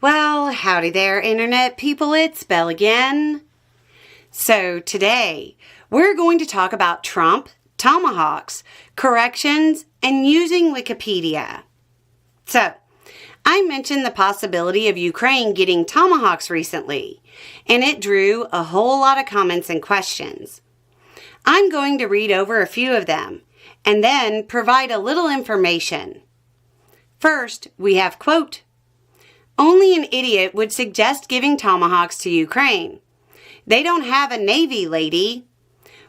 Well, howdy there, Internet people. It's Beau again. So today, we're going to talk about Trump, Tomahawks, corrections, and using Wikipedia. So, I mentioned the possibility of Ukraine getting Tomahawks recently, and it drew a whole lot of comments and questions. I'm going to read over a few of them, and then provide a little information. First, we have, quote, "Only an idiot would suggest giving Tomahawks to Ukraine. They don't have a navy, lady.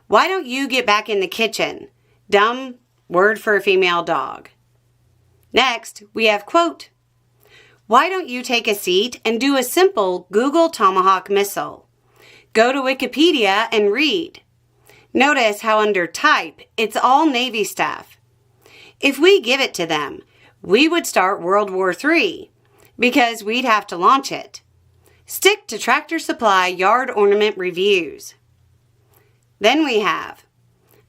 Why don't you get back in the kitchen? Dumb word for a female dog." Next, we have, quote, "Why don't you take a seat and do a simple Google Tomahawk missile? Go to Wikipedia and read. Notice how under type, it's all Navy stuff. If we give it to them, we would start World War III. Because we'd have to launch it. Stick to Tractor Supply yard ornament reviews." Then we have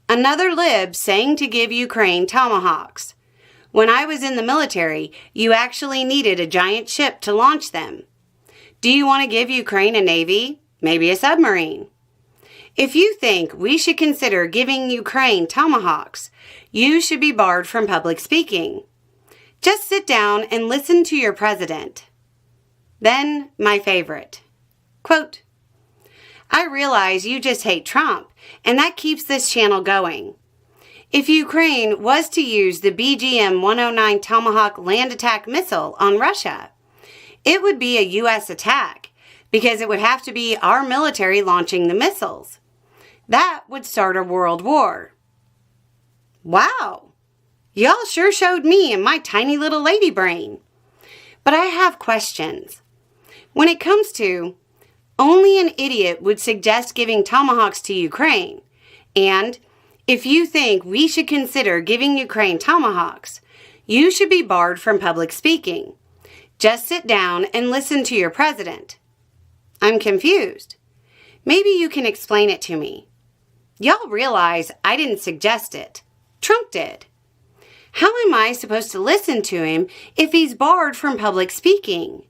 another lib saying to give Ukraine Tomahawks. When I was in the military, you actually needed a giant ship to launch them. Do you want to give Ukraine a navy? Maybe a submarine? If you think we should consider giving Ukraine Tomahawks, you should be barred from public speaking. Just sit down and listen to your president. Then, my favorite. Quote, "I realize you just hate Trump, and that keeps this channel going. If Ukraine was to use the BGM-109 Tomahawk land attack missile on Russia, it would be a U.S. attack because it would have to be our military launching the missiles. That would start a world war." Wow! Y'all sure showed me and my tiny little lady brain. But I have questions. When it comes to, only an idiot would suggest giving Tomahawks to Ukraine, and if you think we should consider giving Ukraine Tomahawks, you should be barred from public speaking. Just sit down and listen to your president. I'm confused. Maybe you can explain it to me. Y'all realize I didn't suggest it. Trump did. How am I supposed to listen to him if he's barred from public speaking?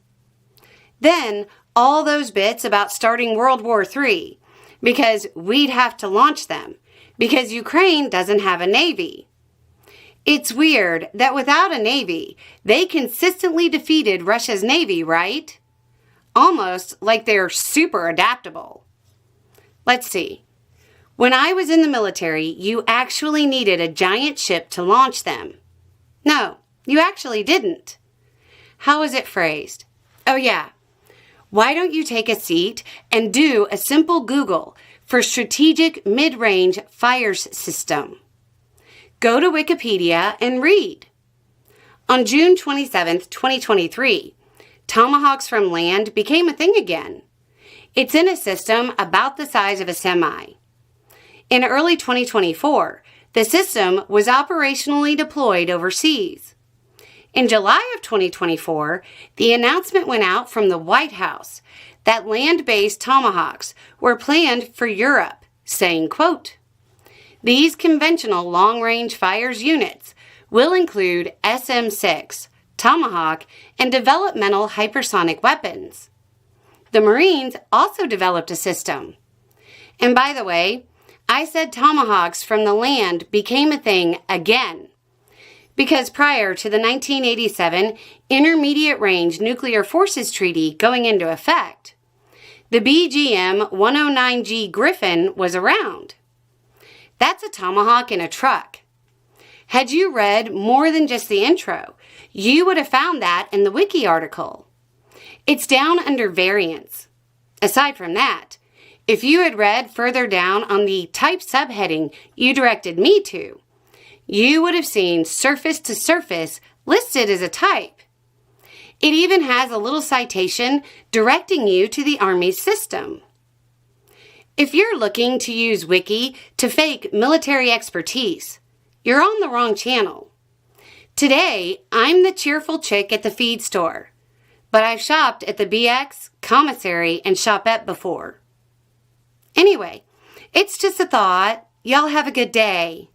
Then, all those bits about starting World War III, because we'd have to launch them, because Ukraine doesn't have a navy. It's weird that without a navy, they consistently defeated Russia's navy, right? Almost like they're super adaptable. Let's see. When I was in the military, you actually needed a giant ship to launch them. No, you actually didn't. How is it phrased? Oh yeah. Why don't you take a seat and do a simple Google for strategic mid-range fires system? Go to Wikipedia and read. On June 27th, 2023, Tomahawks from land became a thing again. It's in a system about the size of a semi. In early 2024, the system was operationally deployed overseas. In July of 2024, the announcement went out from the White House that land-based Tomahawks were planned for Europe, saying, quote, "These conventional long-range fires units will include SM-6, Tomahawk, and developmental hypersonic weapons." The Marines also developed a system. And by the way, I said Tomahawks from the land became a thing again. Because prior to the 1987 Intermediate Range Nuclear Forces Treaty going into effect, the BGM-109G Griffin was around. That's a Tomahawk in a truck. Had you read more than just the intro, you would have found that in the wiki article. It's down under variants. Aside from that, if you had read further down on the type subheading you directed me to, you would have seen surface to surface listed as a type. It even has a little citation directing you to the Army's system. If you're looking to use Wiki to fake military expertise, you're on the wrong channel. Today, I'm the cheerful chick at the feed store, but I've shopped at the BX, Commissary, and Shopette before. Anyway, it's just a thought. Y'all have a good day.